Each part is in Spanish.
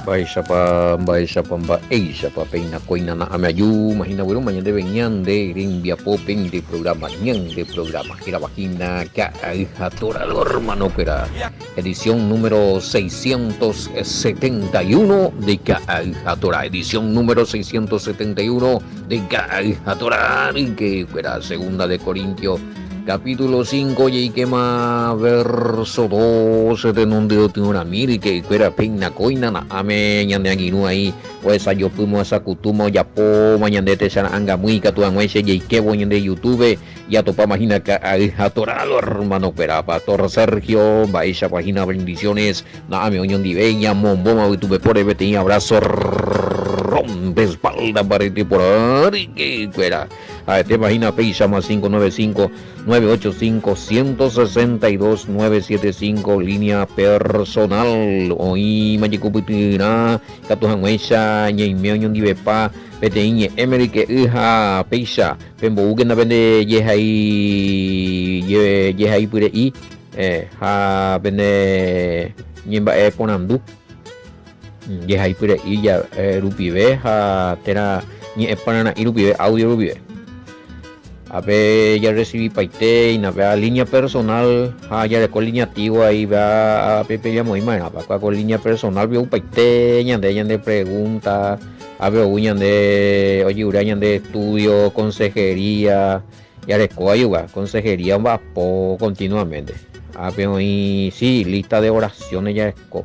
Baisapa peina coina na amayu, imagina bueno mañana de venían de rimbia popen de programa ñan de programa que la vagina que atora hermano que era edición número 671 de que atora edición número 671 de que atora que era segunda de Corintios capítulo 5 y que más verso 12 de donde tiene una mira y que era peina coina na ame ñande aguinu ahí o esa yo pumo esa kutumo ya po mañande te sana anga muy que tu angueche y que voy en de YouTube ya topa imagina que a toralo hermano pero pastor Sergio baisha página bendiciones na ame oñon diveña momboma YouTube por vete abrazo rompe espalda para ti por ahí que fuera a este página Peisa más 595 985 162 975 línea personal hoy majicupitina katuhanguesha ñeimeo dibepa peteiñe emery que hija Peisa pembo ugen vende yehai pure i ha vende ñemba ponandu yehai pure i ya rupive ha tera ñe panana irupive audio rupive a ver ya recibí paite y na vea línea personal ya con línea activo ahí va a pepe ya muy mal para con línea personal veo paite ñande pregunta a ver ñande oye ñande estudio consejería ya le ayuda consejería va po continuamente a ver hoy sí lista de oraciones ya esco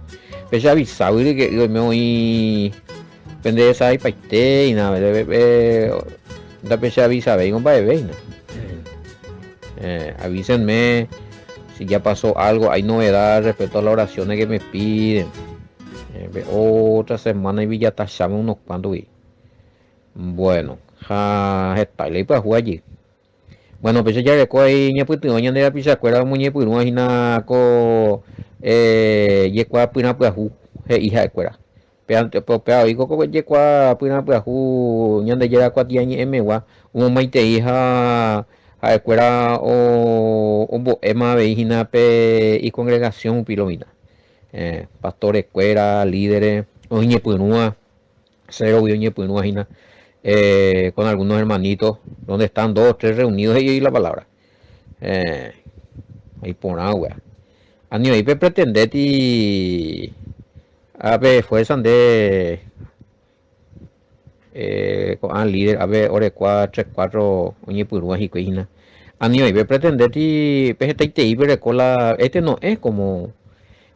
pero ya avisado que me hoy depende de esa paite y nada da pecha avisa vengo para ver avísenme si ya pasó algo, hay novedades respecto a las oraciones que me piden otra semana y ya tachamos unos cuantos bueno está ahí para jugar allí bueno pues ya recuerdo ahí ñe puti oña de la pizza cuerda muñe puti una hina co yekua pina puaju hija de cuerda peante popea iko ko yekua pina puaju ñande yera cuatia ñe emegua un maite hija a escuela o ema veijina pe y congregación pilomina pastor escuela líderes oñe punua cero oñe punua hina con algunos hermanitos donde están dos tres reunidos y la palabra ahí por agua a ni ahí pretender y a ver fuerza de líder a ver ore 4 oñe punua y coina a ni ahí pretender y PGT pero cola no es como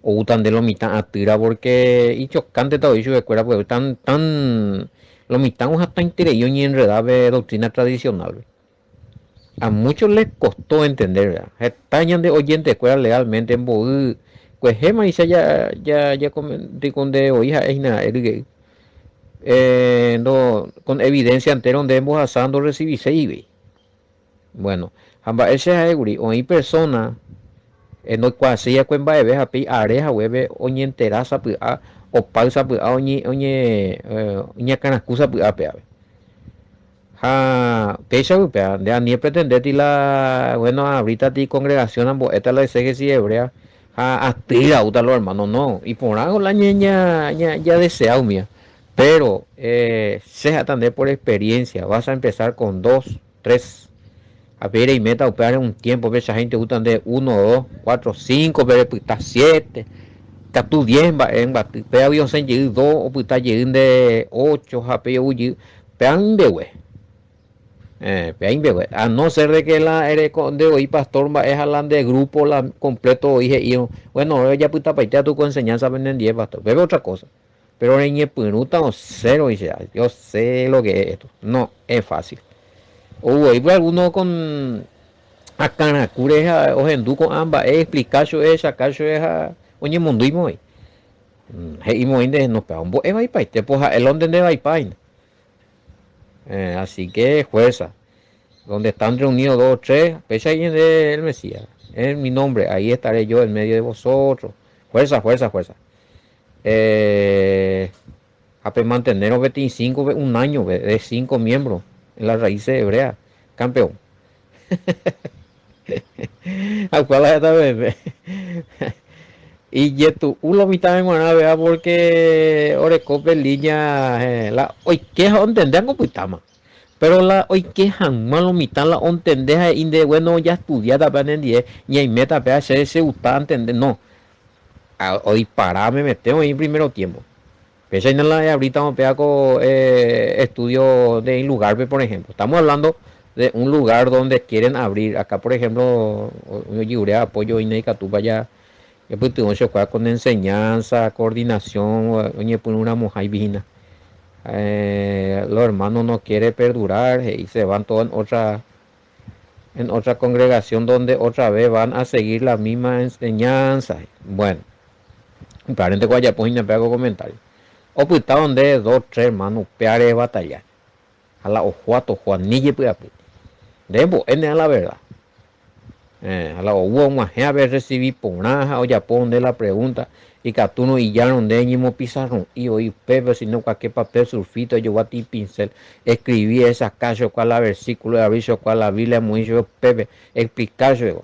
o utan de lo mitad a tira porque y chocante todo eso de escuela pues tan lo mitad hasta interés y enredada de doctrina tradicional a muchos les costó entender ¿verdad? Estañan de oyente escuela legalmente en Boú pues gema dice ya comenté con de oija es nada no con evidencia entera donde hemos asando recibí se bueno amba ese es o hay personas no quase ya cuemba de vez a pi areja hueve oñe enteraza pues o pausa pues oñe canacusa pues pecha pues de a ni pretender la bueno ahorita ti congregación ambo esta la exégesis hebrea atira uta los hermanos no y por algo la ñeña ya deseado mía pero se atender por experiencia vas a empezar con 2 3 a ver y meta operar en un tiempo esa gente gustan de 1 2 4 5 pero está 7 está tu 10 en pero avión se llegó 2 o pues está llegando de 8 jape uy pean de güey a no ser de que la eres de hoy pastor va es hablar de grupo la completo hoy y bueno ya puta paita tu con enseñanza venden 10 pastor bebe otra cosa pero en el punuta o cero dice yo sé lo que es esto no es fácil o hay alguno con a canacure o hendú con ambas explicación esa caso es oye mundo y muy y muy de no pero es vai paite pues el orden de vai pain así que fuerza donde están reunidos 2 o 3 pecha ahí del Mesías es mi nombre ahí estaré yo en medio de vosotros fuerza a mantenernos 25 un año de 5 miembros en las raíces hebreas campeón a cuál está Y yetu ulo mitad en una vea porque orecope línea la hoy queja entender como pitama. Pero la hoy quejan malo mitad la entender inde bueno ya estudiada para en 10 y hay meta para hacer ese gusta entender no. Hoy para me metemos en primero tiempo. Pese en la ahorita vamos a con estudio de un lugar, por ejemplo. Estamos hablando de un lugar donde quieren abrir. Acá, por ejemplo, yo llevé apoyo y Catupa ya. Ya pues tengo que con enseñanza, coordinación, oye, por una mujer vigina. Los hermanos no quieren perdurar y se van todos en otra congregación donde otra vez van a seguir la misma enseñanza. Bueno, parente cuaya pues me pego comentario. O pues está donde dos, tres hermanos peare batalla. A la ojuato Juanille pues debo en la verdad. A la hubo más a ver recibí por una o ya ponde la pregunta y catuno y ya donde ñimo pizarrón y hoy pepe sino cualquier papel sulfito yo a ti pincel escribí esa caso cual la versículo de aviso cual la Biblia muy yo pepe explicar yo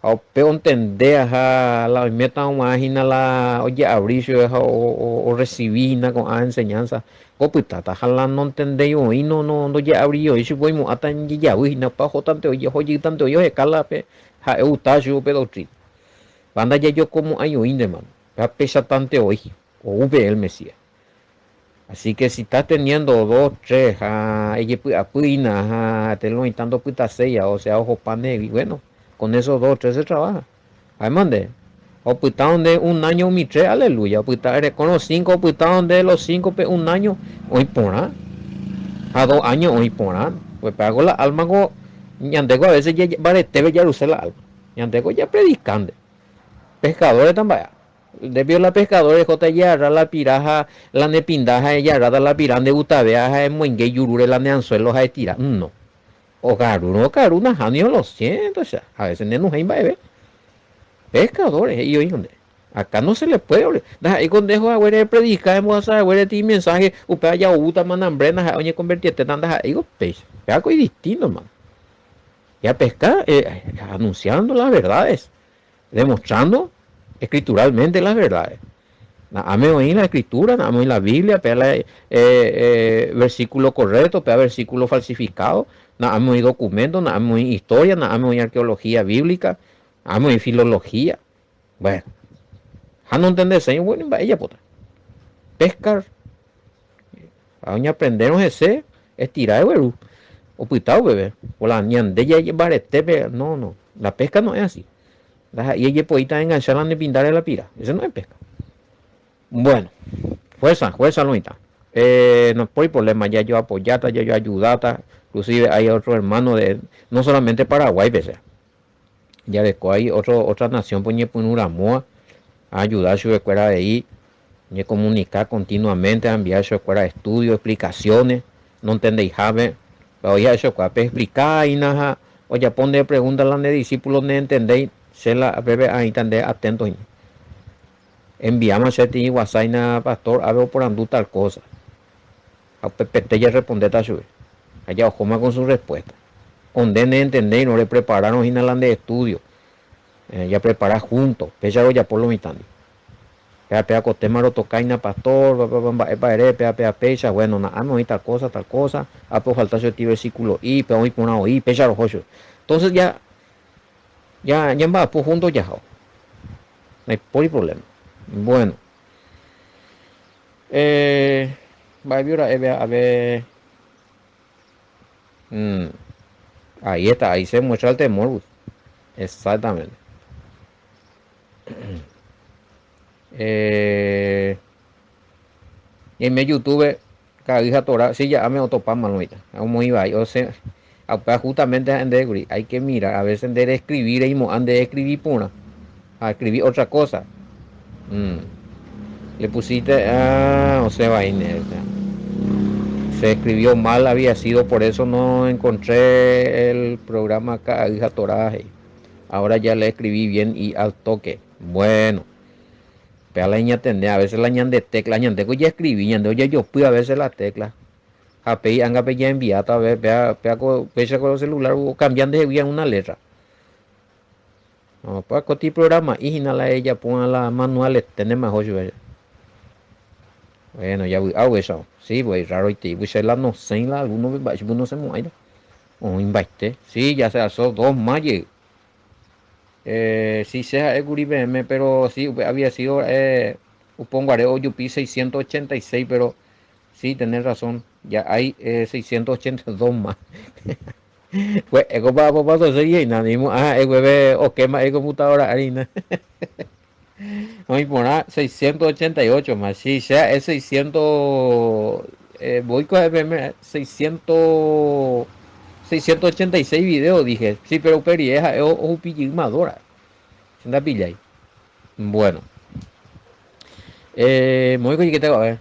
ao peu entender a la meta imagina la oye abrir o recibir con a enseñanza o pues tata jala no entender yo y no ya abrir y si voy mo hasta ya uy na pa tanto oye tanto yo escala pe ha eu ta yo pe doctrina banda ya yo como ayo inde man pa pesa tanto hoy o ve el Mesías. Así que si estás teniendo dos, tres, ella apuina, te lo intentando puta sella, o sea, ojo pane, y bueno, con esos dos, tres se trabaja. Ahí mande. O puta donde un año mi tres, aleluya. Puta con los cinco, puta donde los cinco, un año, hoy porá. A 2 años, hoy porá. Pues pago la alma, ñandego a veces ya barete ya usé la alma. Ñandego ya predicando. Pescadores también. Debió la pescadores jota yarra la piraja la nepindaja yarra la pirande utabeaja en muengue yurure la neanzuelo ja tira no o caruna janio lo siento o sea a veces no hay bebé pescadores y hoy donde acá no se le puede y con dejo a ver predicar hemos a ver ti mensaje upea ya uta manambrena oye convertirte tanta digo pez algo distinto man ya pescar anunciando las verdades demostrando escrituralmente las verdades. Ame oír la escritura, ame oír la Biblia, pega versículo correcto, pega versículo falsificado, ame oír documentos, ame oír historia, ame oír arqueología bíblica, ame oír filología. Bueno, a no entender, bueno, ella puta. Pescar, a doña aprendernos ese, estirar de verú, o pitao bebé, o la ñande ya barete, no, la pesca no es así. Y ella puede enganchar la de pintar en la pira, eso no es pesca. Bueno, fuerza, Luita. No hay problema, ya yo apoyata, ya yo ayudata. Inclusive hay otro hermano de, no solamente Paraguay, pese. Ya después hay otra nación, pues, por Uramoa, a ayudar a su escuela de ahí, y comunicar continuamente, a enviar a su escuela de estudio, explicaciones, no entendéis, jabe, pero ya eso, para explicar y nada, o ya pone preguntas a los discípulos, no entendéis, se la breve a entender atentos. Enviamos a ti WhatsApp pastor, a ver por andú tal cosa. A PPT ya responde a su allá ojoma con su respuesta. Ondene entender, no le prepararon inalan de estudio. Ya preparar juntos, pesa ya por lo mitad. Pea pea cotema lo tocaina pastor, pea pecha, bueno, nada, no hay tal cosa, a pues falta ese versículo y pea hoy por una oí, pecha los ocho. Entonces ya va pues juntos ya. No hay por problema. Bueno. Va a ver. Ahí está, ahí se muestra el temor. Exactamente. En mi YouTube, cada hija Torah, sí, ya me otopa manuita. Como iba, yo sé, justamente hay que mirar, a veces de escribir, y de escribir puna, a escribir otra cosa. Le pusiste, o sea, se escribió mal, había sido, por eso no encontré el programa acá, hija Toraje. Ahora ya le escribí bien y al toque. Bueno, pero la niña tendé, a veces la ñan de tecla, ñan de ya escribí, ñan de yo pude a veces la tecla. Ape, anga pe ya enviada, a ver, pea con el celular, cambiando de bien una letra. No, para coti programa y la ella ponga las manuales tener mejor yo. Bueno, ya voy a eso. Sí, voy raro y te voy a la no sé la alguno va no se muere. O invite. Sí, ya se alzó 2 más. Sí, sea el Guri BM, pero sí había sido supongo haré OUP 686, pero sí, tenés razón. Ya hay 682 más. Pues, ego para sería y nada, ego ve o quema ego computadora harina. Vamos a poner 688 más. Sí, sea es 600. Voy con FM 686 videos, dije. Sí, pero perieja es un pillimadora. ¿Se anda pilla ahí? Bueno. Muy que tengo, a ver.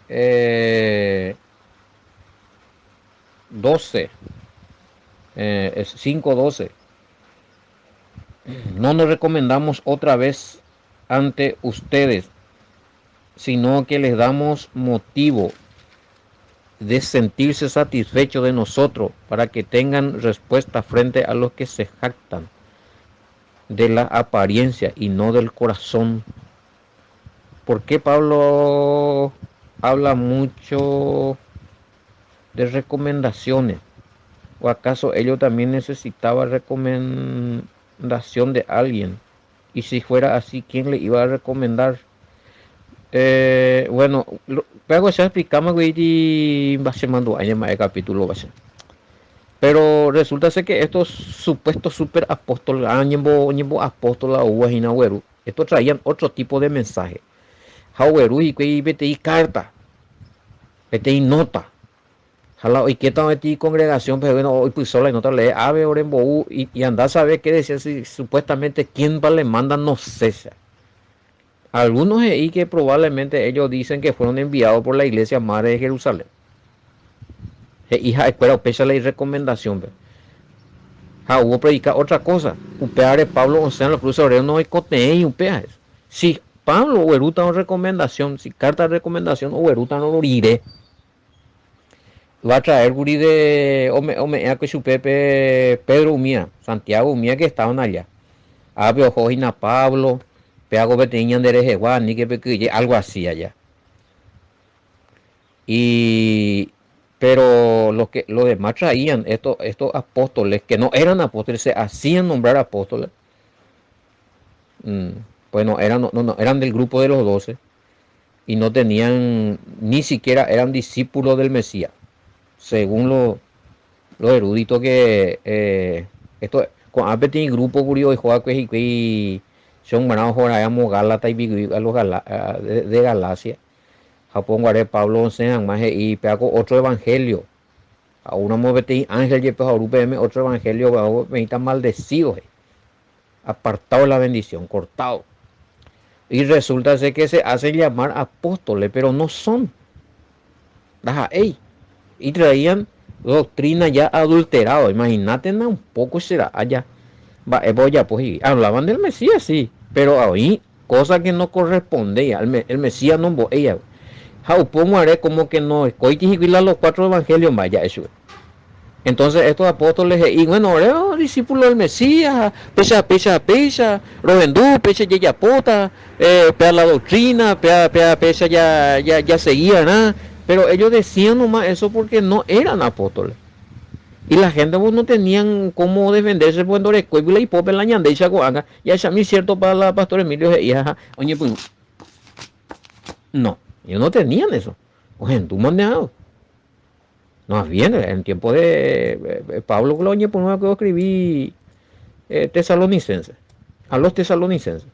Eh, 12. Es 5-12. No nos recomendamos otra vez ante ustedes, sino que les damos motivo de sentirse satisfechos de nosotros para que tengan respuesta frente a los que se jactan de la apariencia y no del corazón. ¿Por qué Pablo habla mucho de recomendaciones? ¿O acaso ellos también necesitaban recomendación de alguien? Y si fuera así, ¿quién le iba a recomendar? Bueno, luego ya explicamos que va a ser mandó años más el capítulo va a ser. Pero resulta ser que estos supuestos super apóstoles, apóstoles o estos traían otro tipo de mensaje. Haueru y que vete carta, vete nota. Jala, hoy que tal congregación, pero bueno, hoy pues sola y nota lee ave orembo y anda a saber qué decía si supuestamente quién va le manda no cesa. Algunos ahí que probablemente ellos dicen que fueron enviados por la iglesia madre de Jerusalén. Hija escuela pecha la recomendación. Hubo predicar otra cosa. Upeare Pablo o sea los cruces oreos no hay cote y upea. Si Pablo o eruta una recomendación, si carta de recomendación o eruta no lo iré. Va a traer guri de ome que su Pepe Pedro Umía, Santiago Umía que estaban allá. Abe ojojina Pablo, peago beteñan de Rejeguán, ni que pequille, algo así allá. Y pero los demás traían estos apóstoles que no eran apóstoles, se hacían nombrar apóstoles. Pues no eran del grupo de los 12 y no tenían, ni siquiera eran discípulos del Mesías, según los eruditos que esto con apetito grupo curioso y juega que son manados jorayamos Gálata y a los de Galacia. Japón guaré Pablo sean más y pego otro evangelio. A una movete ángel y pues otro evangelio me está maldecido, apartado de la bendición, cortado. Y resulta ser que se hacen llamar apóstoles, pero no son. Y traían doctrina ya adulterada. Imagínate, un poco será allá. Pues, hablaban del Mesías, sí, pero ahí, cosa que no correspondía. El Mesías no ella. Jaupón haré como que no. Coitis y los 4 evangelios, vaya, eso. Entonces estos apóstoles, y bueno, ahora discípulos del Mesías, pecha, Robendú, pecha yeyapota, pea la doctrina, pecha ya seguía, nada. Pero ellos decían nomás eso porque no eran apóstoles. Y la gente pues, no tenían cómo defenderse pues y pope la ñande y chacoanga. Y eso a mí es cierto para la pastor Emilio y oye pues no, ellos no tenían eso. Oye, tú manejado. No, bien, en tiempo de Pablo Gloñe, por no que escribí tesalonicense, a los tesalonicenses.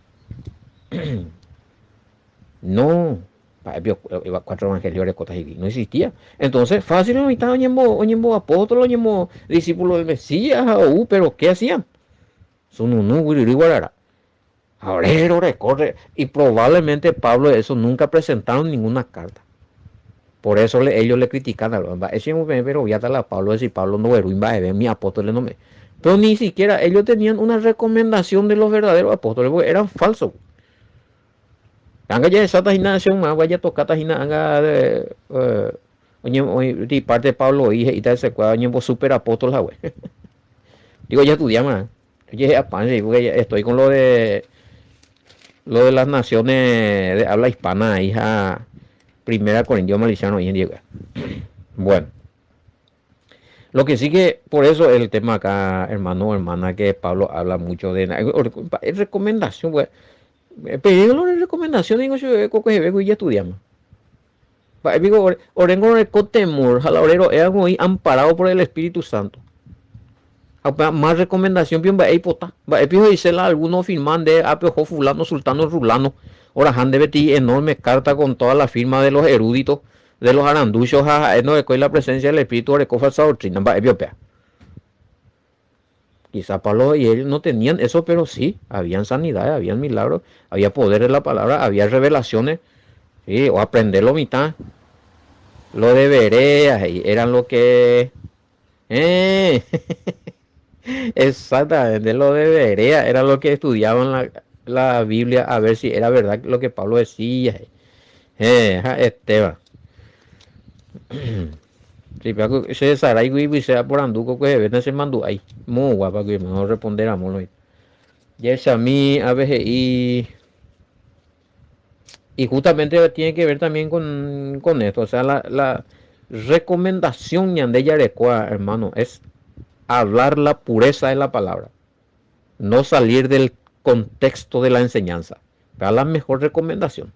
No, 4 evangelios de cotas y no existía. Entonces, fácil, no estaba oñembo apóstol, oñembo discípulo del Mesías, pero ¿qué hacían? Sununu, guarara. Ahora recorre. Y probablemente Pablo de eso nunca presentaron ninguna carta. Por eso ellos le critican a los pero ya está Pablo decir Pablo no ver mi apóstol no me. Pero ni siquiera ellos tenían una recomendación de los verdaderos apóstoles, porque eran falsos. Anga ya esa tajinación más vaya a tocar tajina anga de parte de Pablo y tal se cuadra super apóstol la Digo ya estudiamos. Oye, apanse, porque estoy con lo de las naciones de habla hispana, hija. Primera Corintios Maliciano hoy en día. Bueno, lo que sí que, por eso el tema acá, hermano o hermana, que Pablo habla mucho de recomendación, pues, pedirlo de recomendación, digo yo, coque vego y ya estudiamos. Digo, orengo con temor, jalabrero, es algo ahí amparado por el Espíritu Santo. Más recomendación, bien, va a hipota, va a dice algunos firman de apio fulano, sultano, rulano. Ahora han de betir enorme carta con toda la firma de los eruditos, de los aranduchos, no de la presencia del Espíritu de falsa doctrina, va a Etiopía. Quizá Pablo y ellos no tenían eso, pero sí, habían sanidades, habían milagros, había poder en la palabra, había revelaciones, sí, o aprenderlo mitad. Lo de Berea, eran lo que... Exactamente, lo de Berea era lo que estudiaban la Biblia a ver si era verdad lo que Pablo decía. Esteban. Sí, pero se sarai y sea por anduco que ven se mandó ahí. Muy guapa que mejor responder a molo. Y es a mí a veces y justamente tiene que ver también con esto, o sea, la recomendación de Yarecoa, hermano, es hablar la pureza de la palabra, no salir del contexto de la enseñanza. Es la mejor recomendación.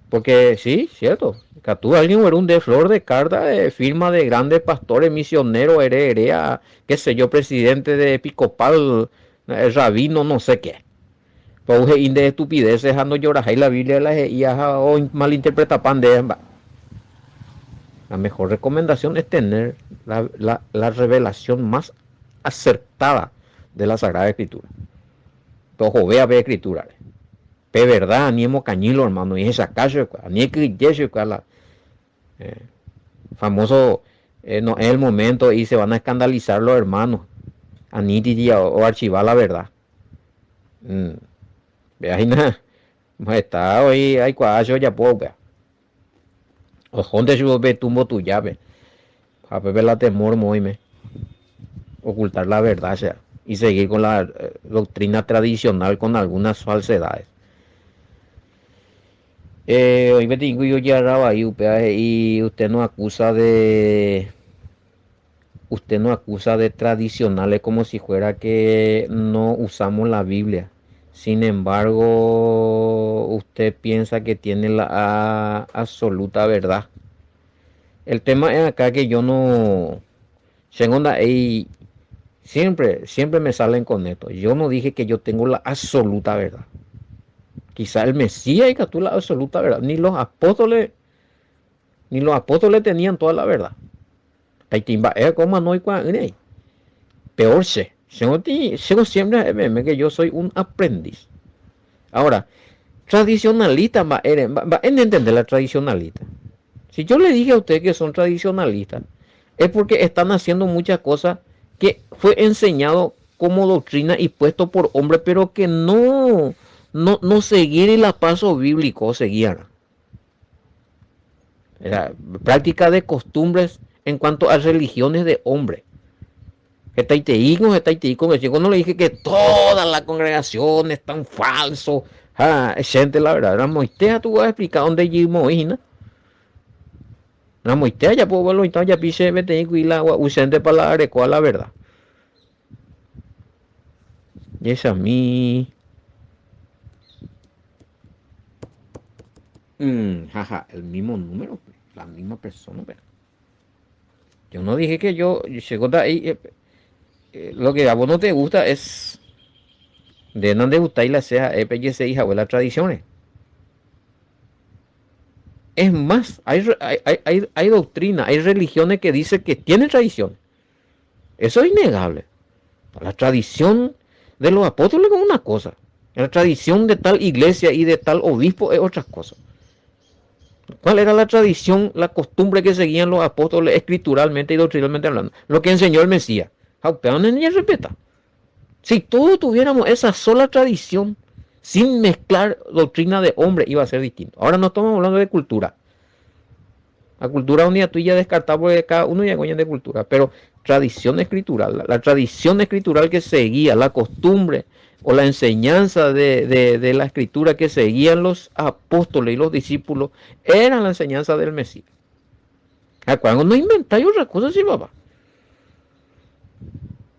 Porque sí, cierto, que tú alguien era un de flor de carta, de firma de grandes pastores, misioneros, herea, qué sé yo, presidente de Episcopal, rabino, no sé qué. Pues de estupidez, dejando llorar y la Biblia o malinterpreta pan de amba. La mejor recomendación es tener la revelación más acertada de la Sagrada Escritura. Ojo, vea escritura. Pe verdad, ni hemos cañilo, hermano, y esa calle, ni que la famoso, no es el momento y se van a escandalizar los hermanos. Aniti o archivar la verdad. Vea, ahí nada. Está hoy, hay cuadro ya puedo, vea. O donde yo ve tumbo tu llave. A ver la temor, moime. Ocultar la verdad, o sea, y seguir con la doctrina tradicional con algunas falsedades. Hoy me tengo yo ya ahí, y usted nos acusa de tradicionales como si fuera que no usamos la Biblia. Sin embargo, usted piensa que tiene la absoluta verdad. El tema es acá que yo no... Segunda, y siempre me salen con esto. Yo no dije que yo tengo la absoluta verdad. Quizá el Mesías y tú la absoluta verdad. Ni los apóstoles tenían toda la verdad. Peor se. Yo siempre que yo soy un aprendiz. Ahora, tradicionalista va en entender la tradicionalista. Si yo le dije a usted que son tradicionalistas, es porque están haciendo muchas cosas que fue enseñado como doctrina y puesto por hombres, pero que no seguir el paso bíblico seguían. Era práctica de costumbres en cuanto a religiones de hombres. Yo no le dije que toda la congregación es tan falso. Gente, la verdad, era Moisés, tú vas a explicar dónde llegó ¿no? La Moisés ya puedo verlo, entonces ya pise vete y la ausente para la arecoa la verdad. Y es a mí. El mismo número, la misma persona, pero. Yo no dije que yo llegó de ahí. Lo que a vos no te gusta es de donde gustáis la sea EPYC hija o las tradiciones. Es más, hay doctrina, hay religiones que dicen que tienen tradición. Eso es innegable. La tradición de los apóstoles es una cosa. La tradición de tal iglesia y de tal obispo es otra cosa. ¿Cuál era la tradición, la costumbre que seguían los apóstoles escrituralmente y doctrinalmente hablando? Lo que enseñó el Mesías. Ni respeta. Si todos tuviéramos esa sola tradición, sin mezclar doctrina de hombre, iba a ser distinto. Ahora no estamos hablando de cultura. La cultura unida tuya descartada porque cada uno ya coña de cultura, pero tradición escritural, la tradición escritural que seguía, la costumbre o la enseñanza de la escritura que seguían los apóstoles y los discípulos, era la enseñanza del Mesías. Cuando no inventáis otra cosa, sí, papá.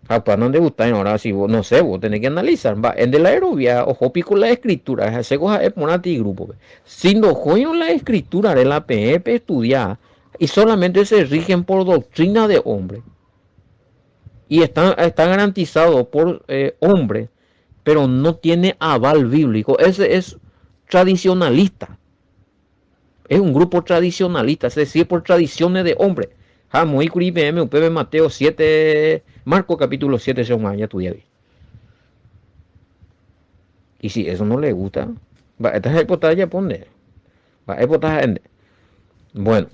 Para no te gusta, ahora si vos, no sé, vos tenés que analizar, va, en de la aerobia, ojo, pico la escritura, ese cosa es ponati grupo, si no juegan la escritura de la PEP estudiar, y solamente se rigen por doctrina de hombre, y están garantizados por hombres, pero no tiene aval bíblico, ese es tradicionalista, es un grupo tradicionalista, es decir, por tradiciones de hombre. Muy IPM, UPB Mateo 7, Marco capítulo 7, se ya tu día. Y si eso no le gusta, va, esta es el ya pone. Va, bueno,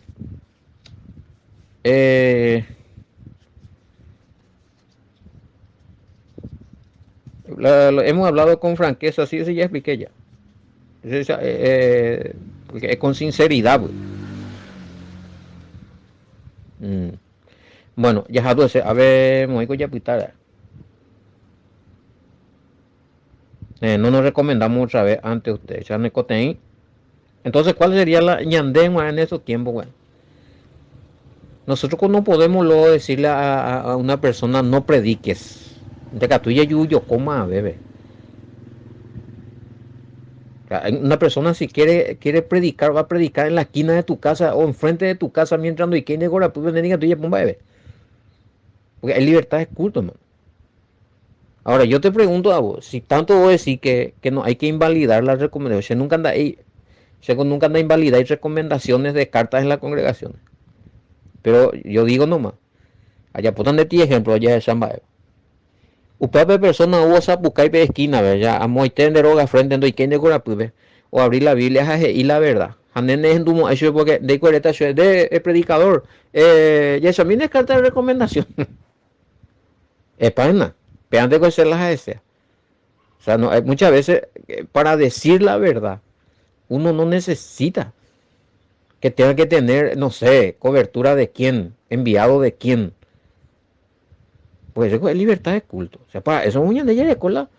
hemos hablado con franqueza, sí, ya expliqué ya. Es con sinceridad. Bueno, ya a ver, me voy a pitar. No nos recomendamos otra vez ante usted. Ya no hay. Entonces, ¿cuál sería la ñandema en esos tiempos? Bueno, nosotros no podemos luego decirle a una persona no prediques. De que tuya yuyo coma bebé. Una persona si quiere predicar, va a predicar en la esquina de tu casa o enfrente de tu casa mientras no hay quien de gora, pues venir a tuya pomba bebé. Porque hay libertad de culto, man. Ahora yo te pregunto a vos, si tanto vos decís que no hay que invalidar las recomendaciones, nunca anda invalidar recomendaciones de cartas en la congregación. Pero yo digo nomás, allá potan de ti ejemplo, allá de Samba. Upape persona hubo sapucay pe esquina, ¿verdad? A moiten de roga frente no hay quien de gora, pues, o abrir la Biblia y la verdad. Hanene en dumo eso porque de cuareta de predicador. Ya eso a mí es carta de recomendación. Es para nada. Pero antes de hacer las deseas. O sea, no, muchas veces para decir la verdad, uno no necesita que tenga que tener, no sé, cobertura de quién, enviado de quién. Pues eso es libertad de culto. O sea, para eso es de ella con la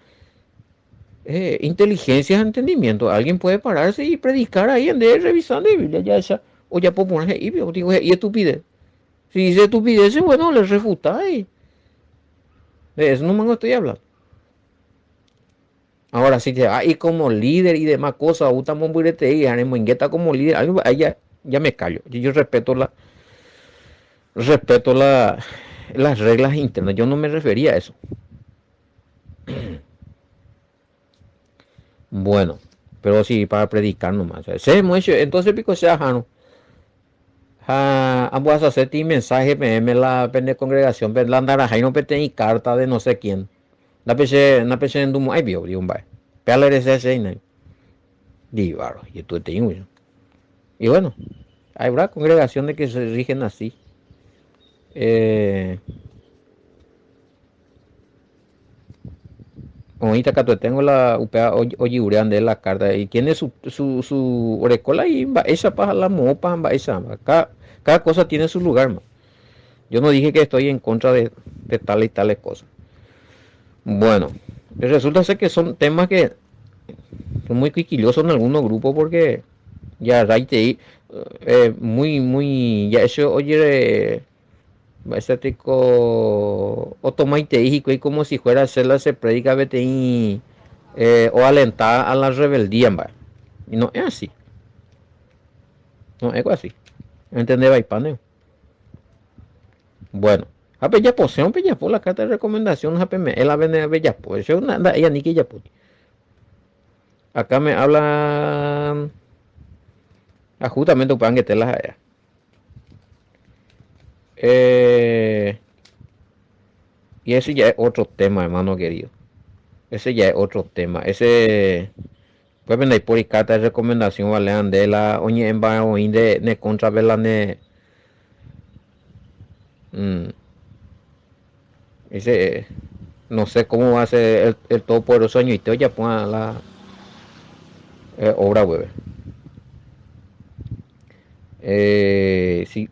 inteligencia, entendimiento. Alguien puede pararse y predicar ahí en de revisando la Biblia ya esa, o ya puedo poner y digo, y estupidez. Si dice estupidez, bueno, le refuta y de eso no me estoy hablando. Ahora sí que y como líder y demás cosas, estamos y haremos como líder, algo ahí ya me callo. Yo respeto las reglas internas. Yo no me refería a eso. Bueno, pero sí para predicar nomás. Entonces pico sea jano. Ambos hacer ti mensaje me la pende congregación, pero la andara no pete y carta de no sé quién. La pese en dumo ay bio digo un bay. Pele ese no. Divaro, y tú te digo. Y bueno, hay una congregaciones que se rigen así. Ahorita que tengo la UPA Oyurean de la carta y tiene su orecola y va esa para la mopa, va esa. Cada cosa tiene su lugar, man. Yo no dije que estoy en contra de tales y tales cosas. Bueno, resulta ser que son temas que son muy quisquillosos en algunos grupos porque ya Raite muy ya eso oye ese tico otomaite y como si fuera a hacerla se predica vete o alentar a la rebeldía, ¿va? Y no es así, no es así, ¿entendés? Paneo. Bueno, a ya posee un por la carta de recomendación a me la vende bella pues yo nada ella ni que ya puede. Acá me hablan justamente para que te las haya. Y ese ya es otro tema, hermano querido. Ese ya es otro tema. Ese pues vender por carta de recomendación vale de la oñe en ba o de ne contra vela ne ese no sé cómo va a ser el todopoderoso año y te ya ponga la obra web. Si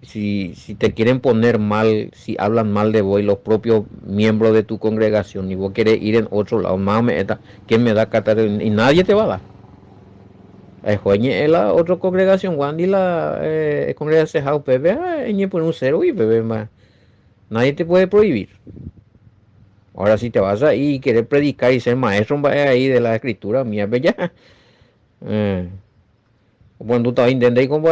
te quieren poner mal, si hablan mal de vos y los propios miembros de tu congregación y vos querés ir en otro lado, más ¿quién me da carta? Y nadie te va a dar. Joñe la otra congregación, Wandy la congregación Jau Pepe, por un cero y Pepe más. Nadie te puede prohibir. Ahora si te vas ahí y quieres predicar y ser maestro ahí de la escritura, mía, pues ya. Cuando tú estás intentando como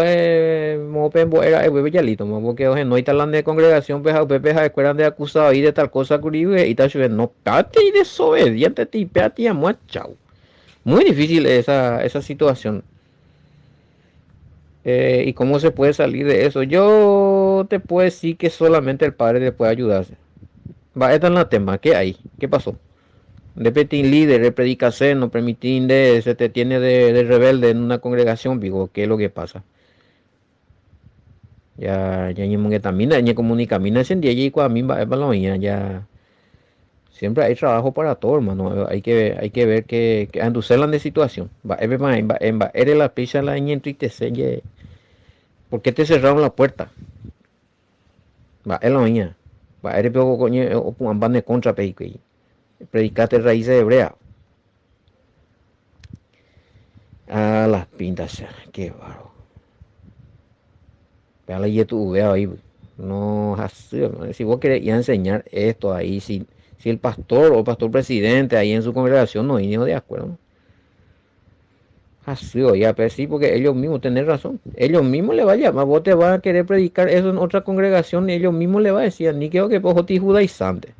mo era el ya listo, porque oye, no hay tal de congregación, pues a Pepe a escuela de acusado ahí de tal cosa que y tal, no pate y desobediente, te peate y chao. Muy difícil esa situación. ¿Y cómo se puede salir de eso? Yo te puedo decir que solamente el padre te puede ayudarse. Va, esta es la tema, ¿qué hay? ¿Qué pasó? De petin líder, de predicación, no permitir de se te tiene de rebelde en una congregación, digo, ¿qué es lo que pasa? Ya ni que también ni comunica mina en día y cuando a mí va ya siempre hay trabajo para todo, hermano. Hay que ver que anducelan de situación. Eres la pizza la ñe entristece. ¿Por qué te cerraron la puerta? Va, es la mañana. Va, eres poco coño o van de contra peico. Predicaste raíces hebreas. A las pintas, qué baro. Vean la tu veo ahí. No, así, si vos querés ir a enseñar esto ahí, si el pastor o pastor presidente ahí en su congregación no vino de acuerdo, ¿no? Así, ya, pero sí, porque ellos mismos tienen razón. Ellos mismos le van a llamar, vos te vas a querer predicar eso en otra congregación y ellos mismos le van a decir, ni creo que pojo ti judaizante.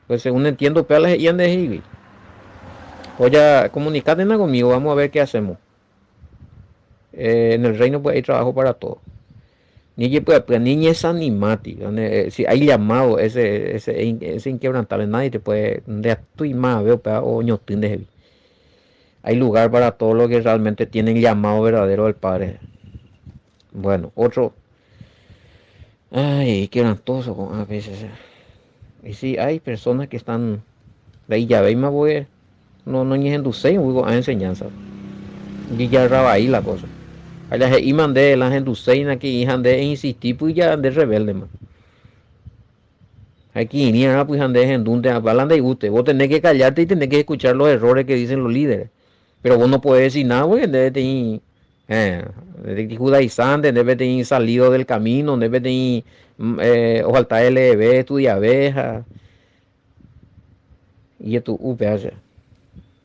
Pues según entiendo, pelas y andes y oye, comunicate conmigo, vamos a ver qué hacemos. En el reino pues hay trabajo para todos. Ni pues ni es animati, si hay llamado ese inquebrantable, nadie te puede de tu y más veo o ñotín de heavy. Hay lugar para todo lo que realmente tienen llamado verdadero del Padre. Bueno, otro. Ay, quebrantoso a veces. Y sí, hay personas que están. De ahí ya veis más voy. No ni en dulce, a enseñanza. Y ya raba ahí la cosa. Hay las y mandé las enduceina que hijas de insistir, pues ya de rebelde, man. Aquí ni nada, pues andes en donde hablan de usted. Vos tenés que callarte y tenés que escuchar los errores que dicen los líderes. Pero vos no podés decir nada, porque debe tener judaizante, debe tener salido del camino, debe tener ojalá LB, estudia abeja. Y esto, UPH.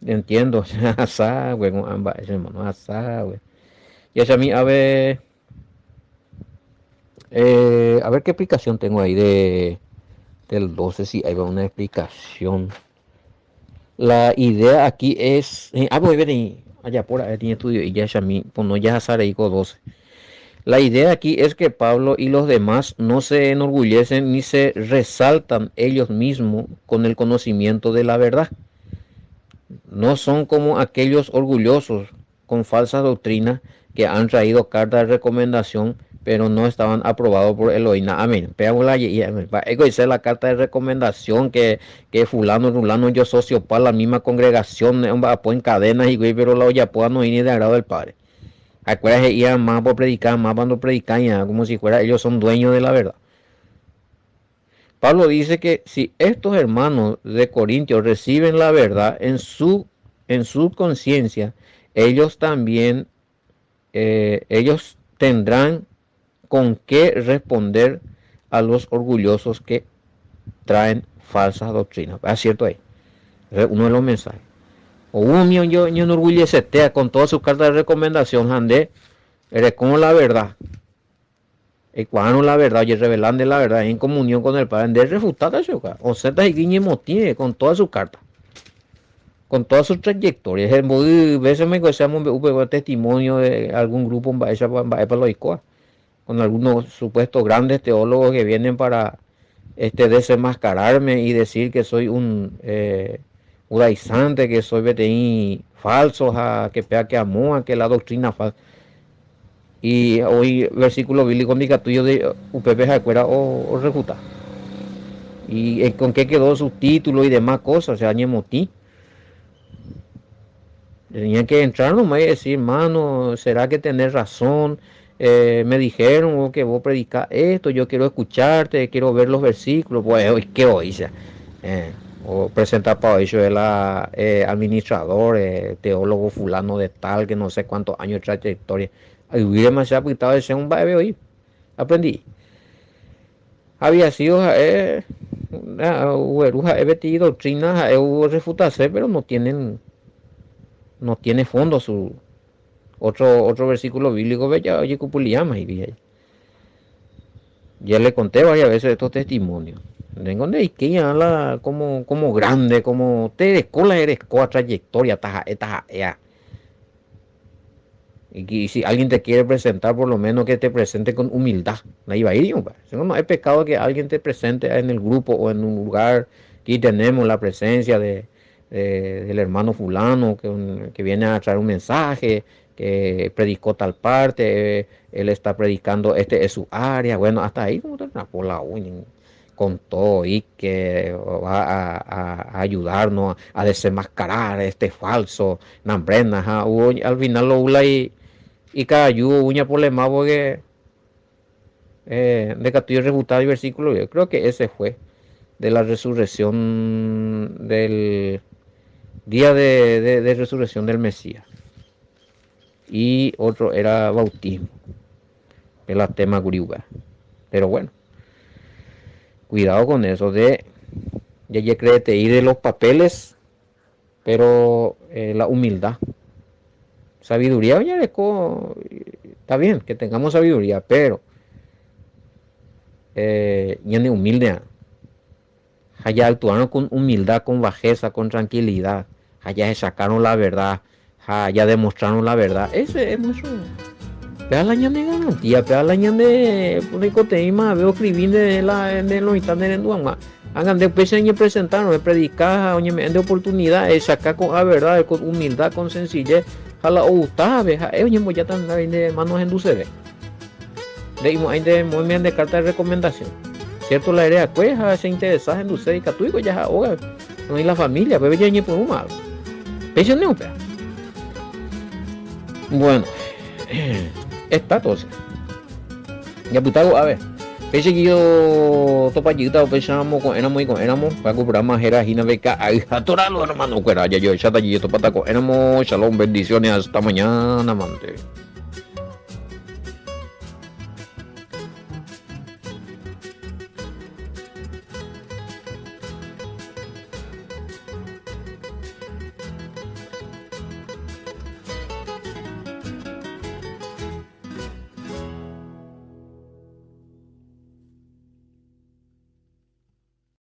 Entiendo, asá, güey, con ambas, hermano, asá, güey. Y eso a mí, a ver qué explicación tengo ahí del 12, si hay una explicación. La idea aquí es, voy a ver allá por ahí tiene estudio y ya a mí, pues no ya Sareico 12. La idea aquí es que Pablo y los demás no se enorgullecen ni se resaltan ellos mismos con el conocimiento de la verdad. No son como aquellos orgullosos con falsas doctrinas que han traído cartas de recomendación pero no estaban aprobados por Elohim. Amén. Esa es la carta de recomendación que fulano, rulano, yo socio para la misma congregación, en cadenas y güey, pero la olla pueda no ir ni de agrado del Padre. Acuérdate, iban más por predicar, más cuando predican, ya, como si fuera ellos son dueños de la verdad. Pablo dice que si estos hermanos de Corintios reciben la verdad en su conciencia, ellos también, ellos tendrán con qué responder a los orgullosos que traen falsas doctrinas. ¿Es cierto ahí? Uno de los mensajes. O uno yo enorgullece con todas sus cartas de recomendación, Jandé, eres como la verdad. Y cuando la verdad, y revelando la verdad en comunión con el Padre, de refutar eso, o sea, tiene con todas sus cartas, con toda su trayectoria. Veces me escuchamos un testimonio de algún grupo con algunos supuestos grandes teólogos que vienen para desenmascararme y decir que soy un judaizante, que soy BTI falso, que pea que amó, que la doctrina falsa. Y hoy versículo bíblico indica tuyo de UPP Jacuera o refuta. Y con qué quedó su título y demás cosas, o sea, ñemotí. Tenían que entrar nomás y decir, hermano, ¿será que tenés razón? me dijeron que vos predicás esto, yo quiero escucharte, quiero ver los versículos, pues hoy qué hoy, o presentar para ellos el administrador, teólogo fulano de tal, que no sé cuántos años de trayectoria. Hubiera demasiado apuntado de ser un bebé hoy. Aprendí. Había sido doctrina, hubo refutarse, pero no tiene fondo su otro versículo bíblico, ya oye cupuliyama y ya le conté varias veces estos testimonios. Tengo de Ikea como grande, como te de cola eres coa trayectoria, taja. Y si alguien te quiere presentar, por lo menos que te presente con humildad. Ahí va a ir, no es pecado que alguien te presente en el grupo o en un lugar. Aquí tenemos la presencia del hermano fulano que viene a traer un mensaje, que predicó tal parte, él está predicando, este es su área. Bueno, hasta ahí como por la con todo y que va a ayudarnos a desenmascarar este falso nambrena. Al final lo ula y cayó uña por le más porque de Castillo rebutado y versículo. Yo creo que ese fue de la resurrección del día de resurrección del Mesías. Y otro era bautismo, que es la tema griega. Pero bueno, cuidado con eso de ya créete ir de los papeles, pero la humildad. Sabiduría, oye, está bien que tengamos sabiduría, pero y humilde. Allá actuaron con humildad, con bajeza, con tranquilidad. Allá sacaron la verdad. Allá demostraron la verdad. Ese es nuestro. Pega la ñan de garantía, pega la ñan de Nicoteima, veo escribir de los instantes en Duama. Hagan después de presentar, de predicar, oye, de oportunidad, sacar con la verdad, con humildad, con sencillez. Jala o gusta, oye, ya están de manos en dulce. De movimiento de carta de recomendación. Cierto, la idea pues se interesa en dulce y catuico ya ahora no hay la familia, pero ya ni por un mal. Pese no, pero. Bueno, está todo. Ya putago, a ver. Pese que yo topallita pensamos con éramos para comprar más era hina beca atoralo hermano cuera ya yo ya está allí topataco éramos shalom bendiciones hasta mañana amante.